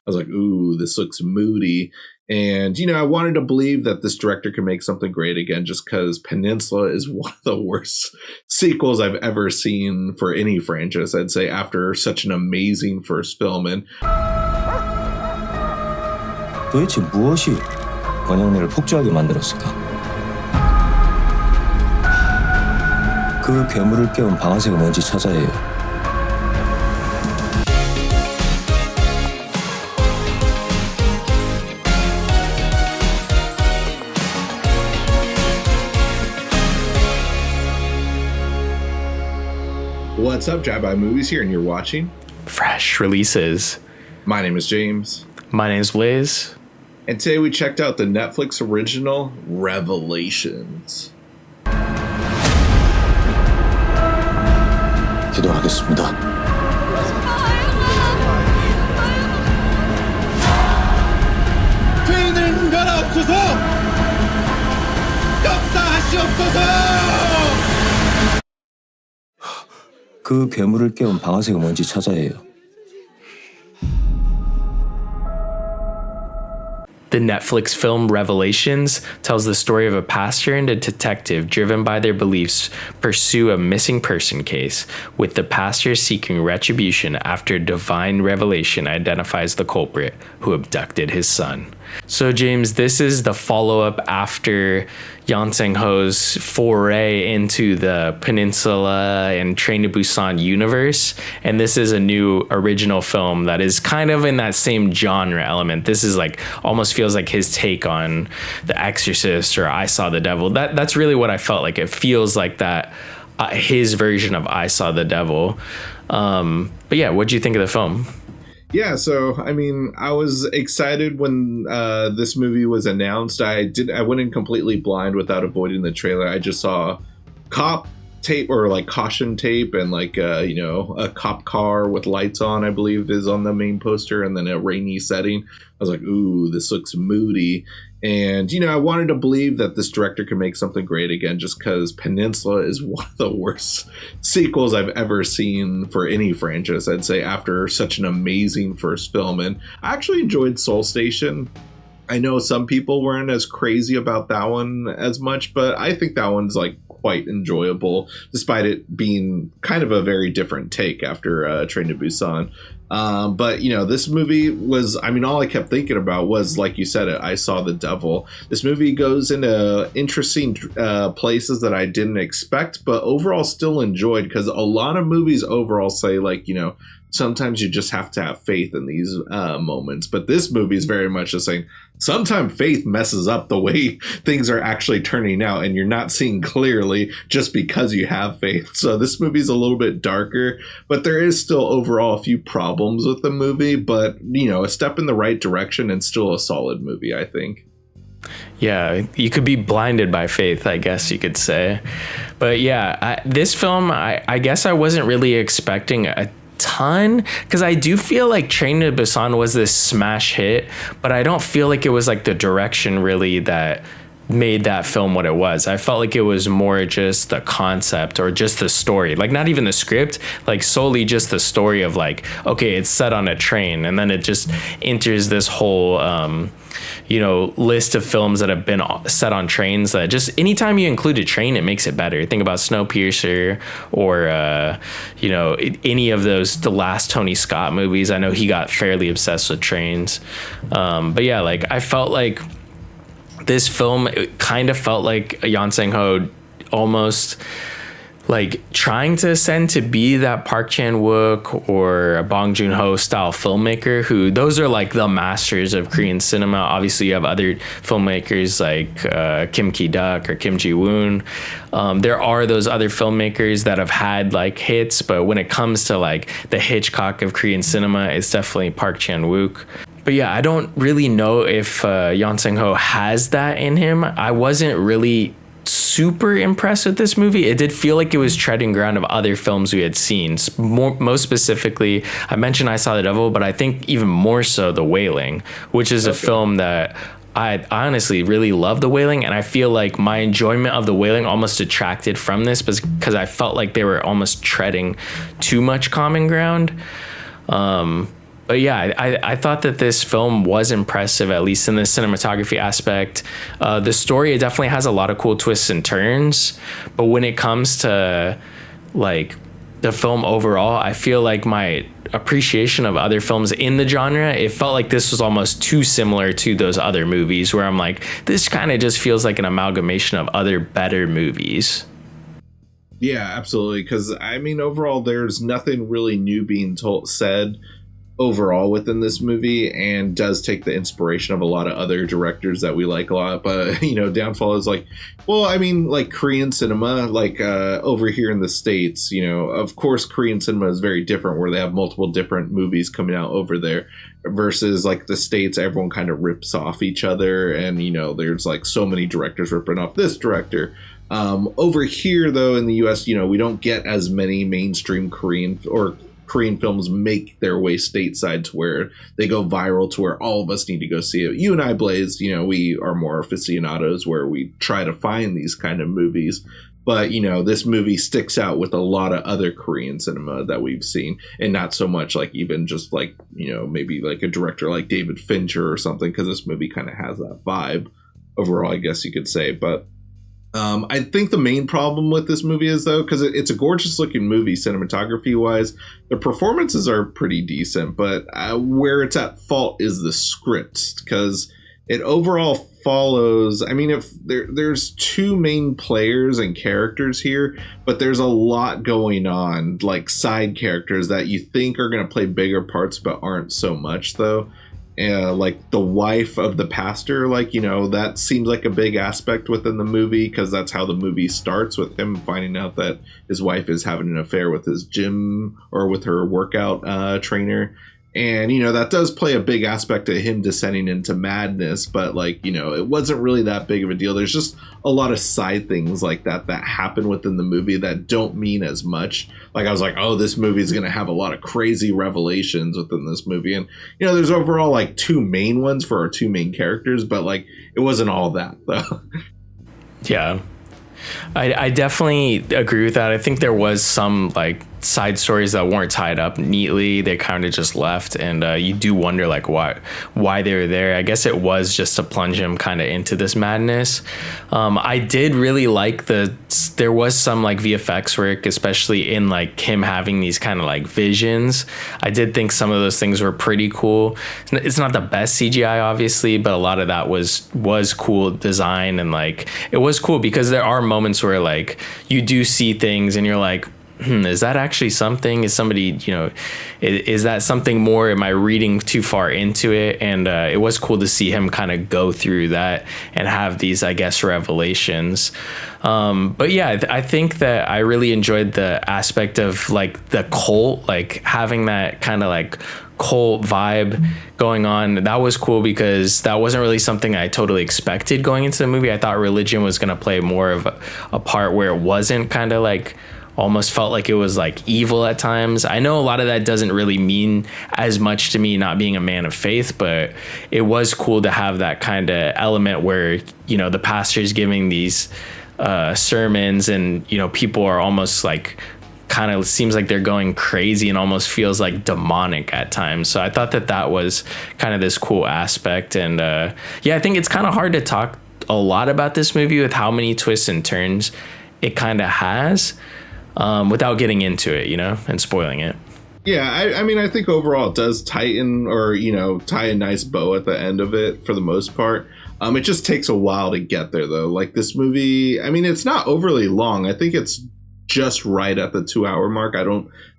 was like, ooh, this looks moody. And, I wanted to believe that this director could make something great again, just because Peninsula is one of the worst sequels I've ever seen for any franchise, I'd say, after such an amazing first film. And 도대체 무엇이 권영래를 폭주하게 만들었을까? 그 괴물을 깨운 방아쇠가 뭔지 찾아야 해요. What's up, Drive-By Movies here, and you're watching Fresh Releases. My name is James. My name is Blaise. And today we checked out the Netflix original Revelations. 기도하겠습니다. 죄인을 갈아엎소서! 역사하시옵소서! 그 괴물을 깨운 방아쇠가 뭔지 찾아야 해요. The Netflix film Revelations tells the story of a pastor and a detective driven by their beliefs pursue a missing person case, with the pastor seeking retribution after divine revelation identifies the culprit who abducted his son. So James, this is the follow-up after Yeon Sang-Ho's foray into the Peninsula and Train to Busan universe, and this is a new original film that is kind of in that same genre element. This is like almost feels like his take on The Exorcist or I Saw the Devil. That's really what I felt like. It feels like that his version of I Saw the Devil. But yeah, what do you think of the film? Yeah, so I mean, I was excited when this movie was announced. I went in completely blind without avoiding the trailer. I just saw cop tape or like caution tape and like a cop car with lights on, I believe, is on the main poster, and then a rainy setting. I was like, ooh, this looks moody. And, I wanted to believe that this director could make something great again, just because Peninsula is one of the worst sequels I've ever seen for any franchise, I'd say, after such an amazing first film. And I actually enjoyed Soul Station. I know some people weren't as crazy about that one as much, but I think that one's like quite enjoyable, despite it being kind of a very different take after Train to Busan. But this movie was, I mean, all I kept thinking about was, like you said, I Saw the Devil. This movie goes into interesting places that I didn't expect, but overall still enjoyed, because a lot of movies overall say, like, sometimes you just have to have faith in these moments. But this movie is very much just saying, sometimes faith messes up the way things are actually turning out, and you're not seeing clearly just because you have faith. So this movie is a little bit darker, but there is still overall a few problems with the movie, but, a step in the right direction and still a solid movie, I think. Yeah, you could be blinded by faith, I guess you could say. But yeah, this film, I guess I wasn't really expecting a ton, because I do feel like Train to Busan was this smash hit, but I don't feel like it was like the direction really that made that film what it was. I felt like it was more just the concept or just the story, like not even the script, like solely just the story of like, okay, it's set on a train, and then it just enters this whole list of films that have been set on trains that just anytime you include a train, it makes it better. Think about Snowpiercer or any of those, the last Tony Scott movies. I know he got fairly obsessed with trains, but yeah, like I felt like this film, it kind of felt like Yeon Sang-Ho almost like trying to ascend to be that Park Chan-wook or a Bong Joon-ho style filmmaker, who those are like the masters of Korean cinema. Obviously you have other filmmakers like Kim Ki-duk or Kim Ji-woon. There are those other filmmakers that have had like hits, but when it comes to like the Hitchcock of Korean cinema, it's definitely Park Chan-wook. But yeah, I don't really know if Yeon Sang-Ho has that in him. I wasn't really super impressed with this movie. It did feel like it was treading ground of other films we had seen. Most specifically, I mentioned I Saw the Devil, but I think even more so The Wailing, which is a film that I honestly really love. The Wailing, and I feel like my enjoyment of The Wailing almost detracted from this because I felt like they were almost treading too much common ground. But But yeah, I thought that this film was impressive, at least in the cinematography aspect. The story, it definitely has a lot of cool twists and turns. But when it comes to like the film overall, I feel like my appreciation of other films in the genre, it felt like this was almost too similar to those other movies where I'm like, this kind of just feels like an amalgamation of other better movies. Yeah, absolutely. Because I mean, overall, there's nothing really new being said overall within this movie, and does take the inspiration of a lot of other directors that we like a lot. But downfall is like, well, I mean, like Korean cinema, like over here in the States, of course Korean cinema is very different, where they have multiple different movies coming out over there, versus like the States, everyone kind of rips off each other, and there's like so many directors ripping off this director. Over here though, in the US, we don't get as many mainstream Korean films make their way stateside to where they go viral to where all of us need to go see it. You and I, Blaze, we are more aficionados where we try to find these kind of movies. But, this movie sticks out with a lot of other Korean cinema that we've seen, and not so much like even just like, maybe like a director like David Fincher or something, because this movie kind of has that vibe overall, I guess you could say. But I think the main problem with this movie is, though, because it's a gorgeous looking movie cinematography wise, the performances are pretty decent, but where it's at fault is the script, because it overall follows, I mean, if there's two main players and characters here, but there's a lot going on, like side characters that you think are going to play bigger parts but aren't so much, though. Like the wife of the pastor, like, that seems like a big aspect within the movie, because that's how the movie starts, with him finding out that his wife is having an affair with his gym or with her workout trainer. And, that does play a big aspect of him descending into madness. But, like, it wasn't really that big of a deal. There's just a lot of side things like that happen within the movie that don't mean as much. Like, I was like, oh, this movie is going to have a lot of crazy revelations within this movie. And, there's overall, like, two main ones for our two main characters. But, like, it wasn't all that, though. Yeah. I definitely agree with that. I think there was some like side stories that weren't tied up neatly. They kind of just left, and you do wonder like why they were there. I guess it was just to plunge him kind of into this madness. I did really like there was some like VFX work, especially in like him having these kind of like visions. I did think some of those things were pretty cool. It's not the best CGI, obviously, but a lot of that was cool design, and like it was cool because there are moments where like you do see things and you're like, is that actually something? Is somebody, is that something more? Am I reading too far into it? And it was cool to see him kind of go through that and have these, I guess, revelations. But yeah, I think that I really enjoyed the aspect of like the cult, like having that kind of like cult vibe going on. That was cool because that wasn't really something I totally expected going into the movie. I thought religion was going to play more of a part where it wasn't, kind of like almost felt like it was like evil at times. I know a lot of that doesn't really mean as much to me, not being a man of faith, but it was cool to have that kind of element where, the pastor's giving these sermons and, people are almost like, kind of seems like they're going crazy and almost feels like demonic at times. So I thought that was kind of this cool aspect. And I think it's kind of hard to talk a lot about this movie with how many twists and turns it kind of has, without getting into it, and spoiling it. Yeah, I mean, I think overall it does tighten or, tie a nice bow at the end of it for the most part. It just takes a while to get there, though. Like this movie, I mean, it's not overly long. I think it's just right at the 2-hour mark.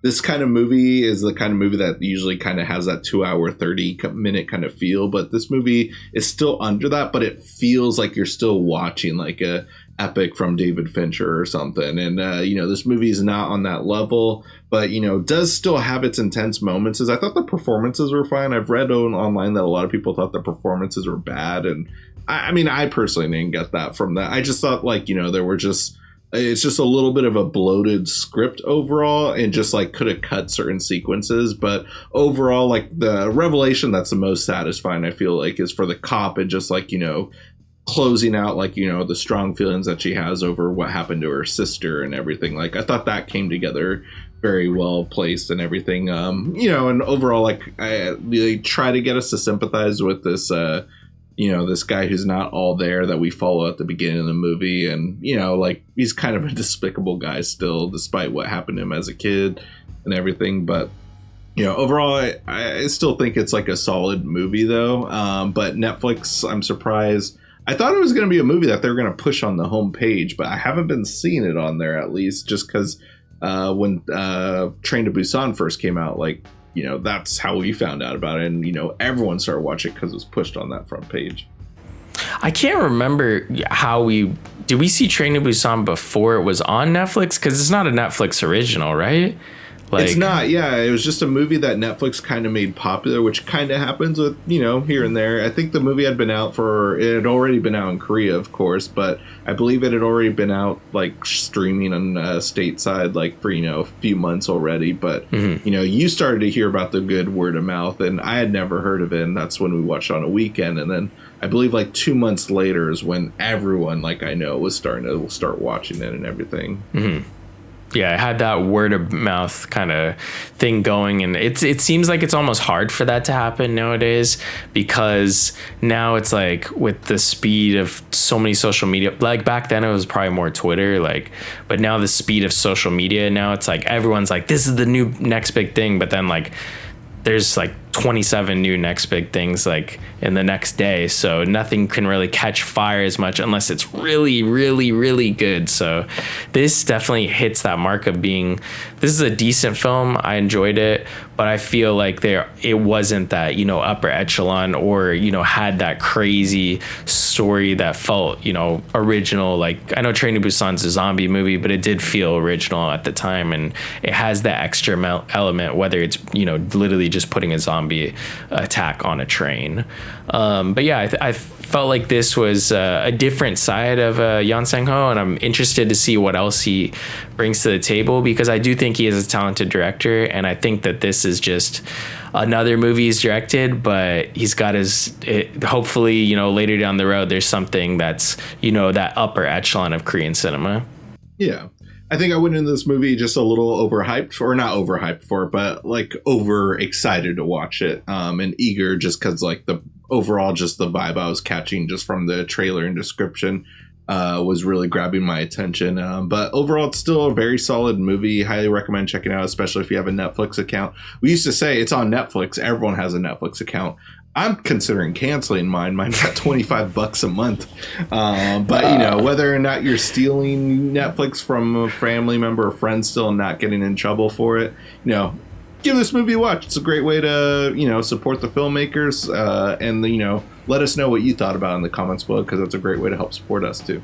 This kind of movie is the kind of movie that usually kind of has that 2-hour, 30-minute kind of feel. But this movie is still under that, but it feels like you're still watching like a epic from David Fincher or something. And, this movie is not on that level, but, does still have its intense moments. I thought the performances were fine. I've read online that a lot of people thought the performances were bad. And I mean, I personally didn't get that from that. I just thought like, it's just a little bit of a bloated script overall, and just like could have cut certain sequences. But overall, like the revelation that's the most satisfying, I feel like, is for the cop, and just like, closing out like, the strong feelings that she has over what happened to her sister and everything. Like I thought that came together very well placed and everything. And overall, like they try to get us to sympathize with this this guy who's not all there that we follow at the beginning of the movie, and like he's kind of a despicable guy still, despite what happened to him as a kid and everything. But overall, I still think it's like a solid movie though. But Netflix, I'm surprised. I thought it was going to be a movie that they were going to push on the homepage, but I haven't been seeing it on there, at least just because when Train to Busan first came out, like, that's how we found out about it. And, everyone started watching it because it was pushed on that front page. I can't remember did we see Train to Busan before it was on Netflix? Because it's not a Netflix original, right? It's not, yeah. It was just a movie that Netflix kind of made popular, which kind of happens with, here and there. I think the movie had already been out in Korea, of course, but I believe it had already been out, like, streaming on stateside, like, for, a few months already. But, you started to hear about the good word of mouth, and I had never heard of it, and that's when we watched on a weekend. And then I believe, like, 2 months later is when everyone, like, I know, was starting to start watching it and everything. Mm-hmm. Yeah, it had that word of mouth kind of thing going, and it seems like it's almost hard for that to happen nowadays, because now it's like with the speed of so many social media, like back then it was probably more Twitter, like, but now the speed of social media, now it's like everyone's like, this is the new next big thing, but then like there's like 27 new next big things like in the next day, so nothing can really catch fire as much unless it's really, really, really good. So this definitely hits that mark of being, this is a decent film. I enjoyed it, but I feel like it wasn't that upper echelon or had that crazy story that felt original. Like, I know Train to Busan's a zombie movie, but it did feel original at the time, and it has that extra element, whether it's literally just putting a zombie attack on a train. But yeah, I felt like this was a different side of Yeon Sang-Ho, and I'm interested to see what else he brings to the table, because I do think he is a talented director, and I think that this is just another movie he's directed, but he's got hopefully later down the road there's something that's that upper echelon of Korean cinema. Yeah. I think I went into this movie just a little overhyped, or not overhyped for it, but like over excited to watch it, and eager, just because like the overall, just the vibe I was catching just from the trailer and description was really grabbing my attention. But overall, it's still a very solid movie. Highly recommend checking it out, especially if you have a Netflix account. We used to say it's on Netflix. Everyone has a Netflix account. I'm considering canceling mine. Mine's at $25 a month. But whether or not you're stealing Netflix from a family member or friend still and not getting in trouble for it, give this movie a watch. It's a great way to, support the filmmakers, and let us know what you thought about it in the comments below, because that's a great way to help support us too.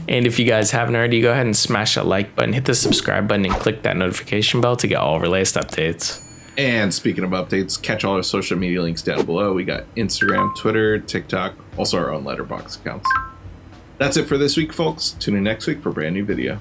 And if you guys haven't already, go ahead and smash that like button, hit the subscribe button, and click that notification bell to get all of our latest updates. And speaking of updates, catch all our social media links down below. We got Instagram, Twitter, TikTok, also our own Letterboxd accounts. That's it for this week, folks. Tune in next week for a brand new video.